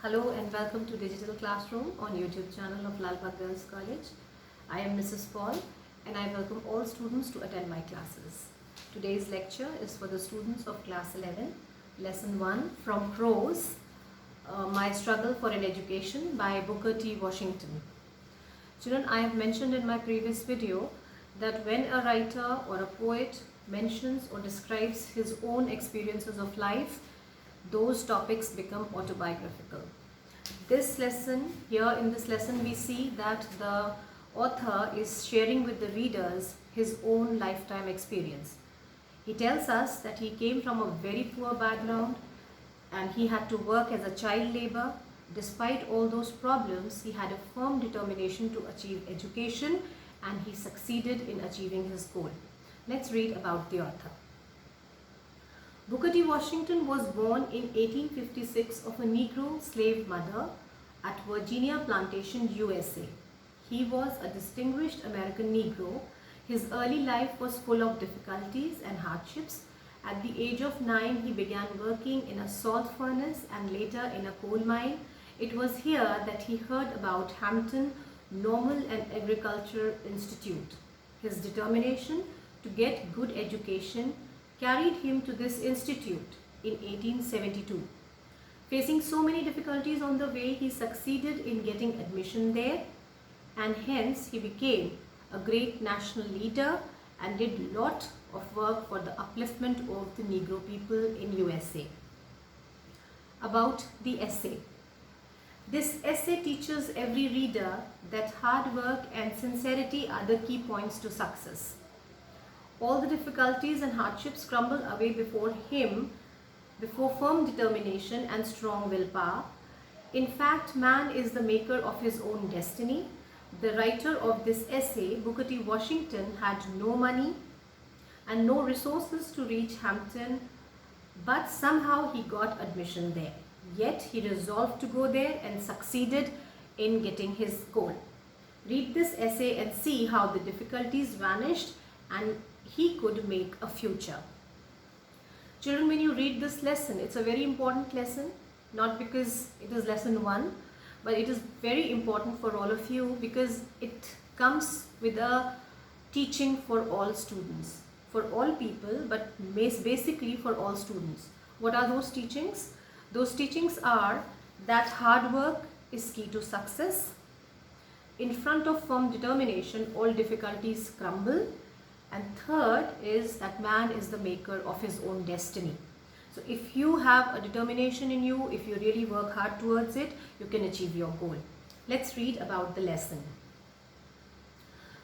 Hello and welcome to Digital Classroom on YouTube channel of Lal Bagh Girls College. I am Mrs. Paul and I welcome all students to attend my classes. Today's lecture is for the students of class 11, lesson 1 from Prose, My Struggle for an Education by Booker T. Washington. Children, I have mentioned in my previous video that when a writer or a poet mentions or describes his own experiences of life, those topics become autobiographical. This lesson, here in this lesson, we see that the author is sharing with the readers his own lifetime experience. He tells us that he came from a very poor background and he had to work as a child labor. Despite all those problems, he had a firm determination to achieve education and he succeeded in achieving his goal. Let's read about the author. Booker T. Washington was born in 1856 of a Negro slave mother at Virginia Plantation, USA. He was a distinguished American Negro. His early life was full of difficulties and hardships. At the age of 9, he began working in a salt furnace and later in a coal mine. It was here that he heard about Hampton Normal and Agriculture Institute. His determination to get good education carried him to this institute in 1872. Facing so many difficulties on the way, he succeeded in getting admission there and hence he became a great national leader and did a lot of work for the upliftment of the Negro people in USA. About the essay. This essay teaches every reader that hard work and sincerity are the key points to success. All the difficulties and hardships crumble away before him, before firm determination and strong willpower. In fact, man is the maker of his own destiny. The writer of this essay, Booker T. Washington, had no money and no resources to reach Hampton, but somehow he got admission there. Yet he resolved to go there and succeeded in getting his goal. Read this essay and see how the difficulties vanished and he could make a future. Children, when you read this lesson, it's a very important lesson, not because it is lesson 1, but it is very important for all of you because it comes with a teaching for all students, for all people, but basically for all students. What are those teachings? Those teachings are that hard work is key to success. In front of firm determination, all difficulties crumble. And third is that man is the maker of his own destiny. So if you have a determination in you, if you really work hard towards it, you can achieve your goal. Let's read about the lesson.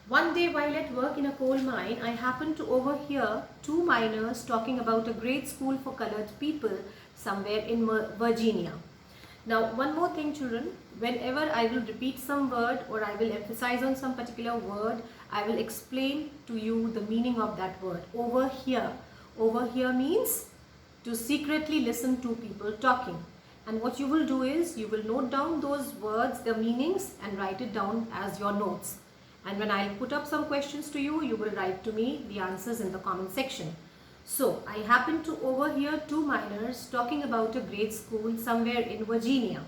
One day while at work in a coal mine, I happened to overhear two miners talking about a great school for colored people somewhere in Virginia. Now, one more thing, children, whenever I will repeat some word or I will emphasize on some particular word, I will explain to you the meaning of that word. Overhear. Overhear means to secretly listen to people talking. And what you will do is, you will note down those words, the meanings, and write it down as your notes. And when I put up some questions to you, you will write to me the answers in the comment section. So, I happened to overhear two miners talking about a great school somewhere in Virginia.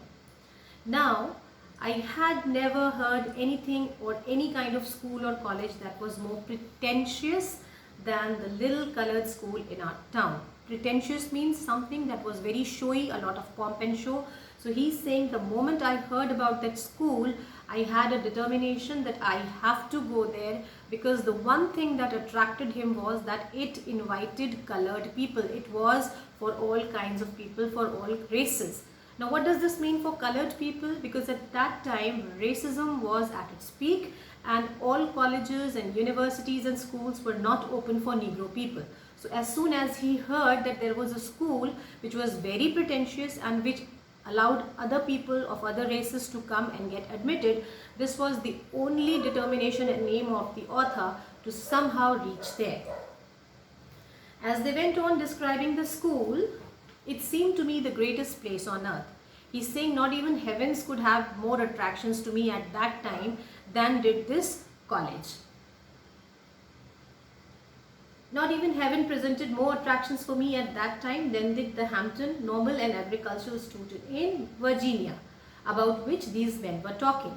Now, I had never heard anything or any kind of school or college that was more pretentious than the little colored school in our town. Pretentious means something that was very showy, a lot of pomp and show. So he's saying the moment I heard about that school, I had a determination that I have to go there because the one thing that attracted him was that it invited colored people. It was for all kinds of people, for all races. Now what does this mean for colored people? Because at that time racism was at its peak and all colleges and universities and schools were not open for Negro people. So as soon as he heard that there was a school which was very pretentious and which allowed other people of other races to come and get admitted, this was the only determination and aim of the author to somehow reach there. As they went on describing the school, it seemed to me the greatest place on earth. He's saying not even heavens could have more attractions to me at that time than did this college. Not even heaven presented more attractions for me at that time than did the Hampton Normal and Agricultural Student in Virginia, about which these men were talking.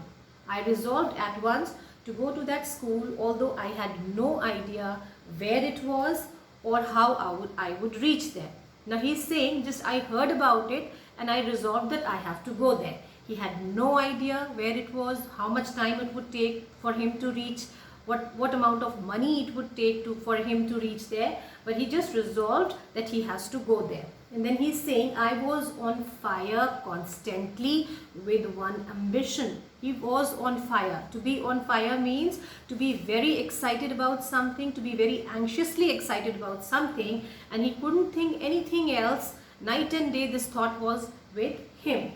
I resolved at once to go to that school, although I had no idea where it was or how I would reach there. Now he's saying, just I heard about it and I resolved that I have to go there. He had no idea where it was, how much time it would take for him to reach, what amount of money it would take for him to reach there, but he just resolved that he has to go there. And then he's saying, I was on fire constantly with one ambition. He was on fire. To be on fire means to be very excited about something, to be very anxiously excited about something, and he couldn't think anything else. Night and day this thought was with him.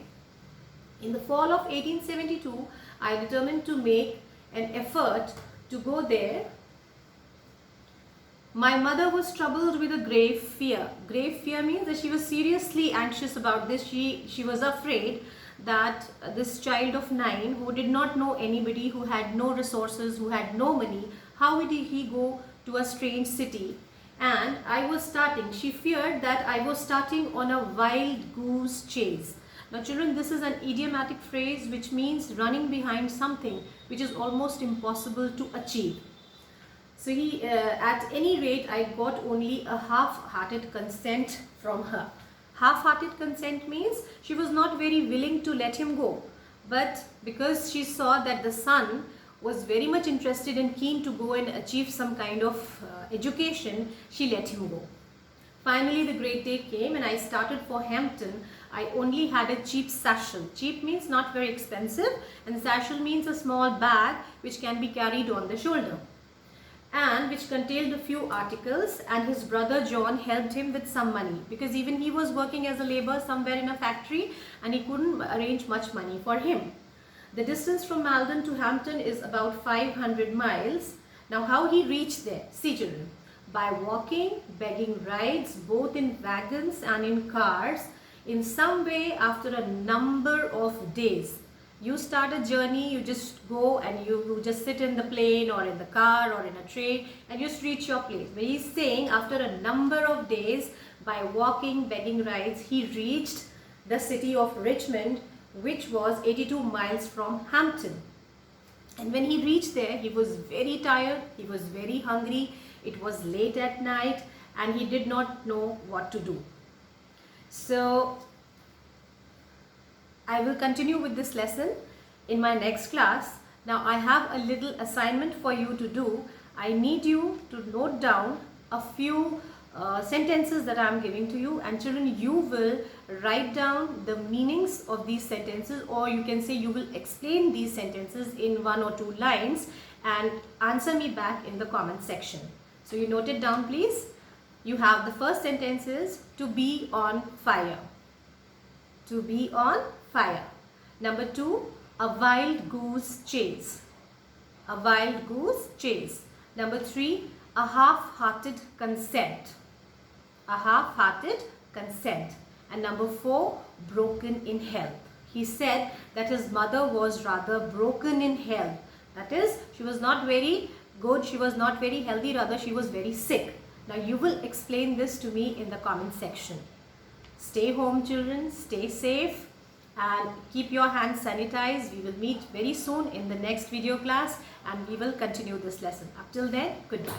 In the fall of 1872, I determined to make an effort to go there. My mother was troubled with a grave fear. Grave fear means that she was seriously anxious about this. She was afraid that this child of 9 who did not know anybody, who had no resources, who had no money, how would he go to a strange city? And she feared that I was starting on a wild goose chase. Now children, this is an idiomatic phrase which means running behind something which is almost impossible to achieve. So at any rate, I got only a half-hearted consent from her. Half-hearted consent means she was not very willing to let him go. But because she saw that the son was very much interested and keen to go and achieve some kind of education, she let him go. Finally, the great day came and I started for Hampton. I only had a cheap satchel. Cheap means not very expensive, and satchel means a small bag which can be carried on the shoulder, and which contained a few articles, and his brother John helped him with some money because even he was working as a laborer somewhere in a factory and he couldn't arrange much money for him. The distance from Malden to Hampton is about 500 miles. Now how he reached there? See children, by walking, begging rides both in wagons and in cars, in some way after a number of days. You start a journey, you just go and you just sit in the plane or in the car or in a train and you just reach your place. But he's saying after a number of days, by walking, begging rides, he reached the city of Richmond, which was 82 miles from Hampton. And when he reached there, he was very tired, he was very hungry, it was late at night and he did not know what to do. So I will continue with this lesson in my next class. Now I have a little assignment for you to do. I need you to note down a few sentences that I am giving to you, and children, you will write down the meanings of these sentences, or you can say you will explain these sentences in 1 or 2 lines and answer me back in the comment section. So you note it down please. You have the first sentence is to be on fire. To be on fire. Number 2, a wild goose chase. A wild goose chase. Number 3, a half-hearted consent. A half-hearted consent. And number 4, broken in health. He said that his mother was rather broken in health. That is, she was not very good, she was not very healthy, rather she was very sick. Now you will explain this to me in the comment section. Stay home children, stay safe and keep your hands sanitized. We will meet very soon in the next video class and we will continue this lesson. Up till then, goodbye.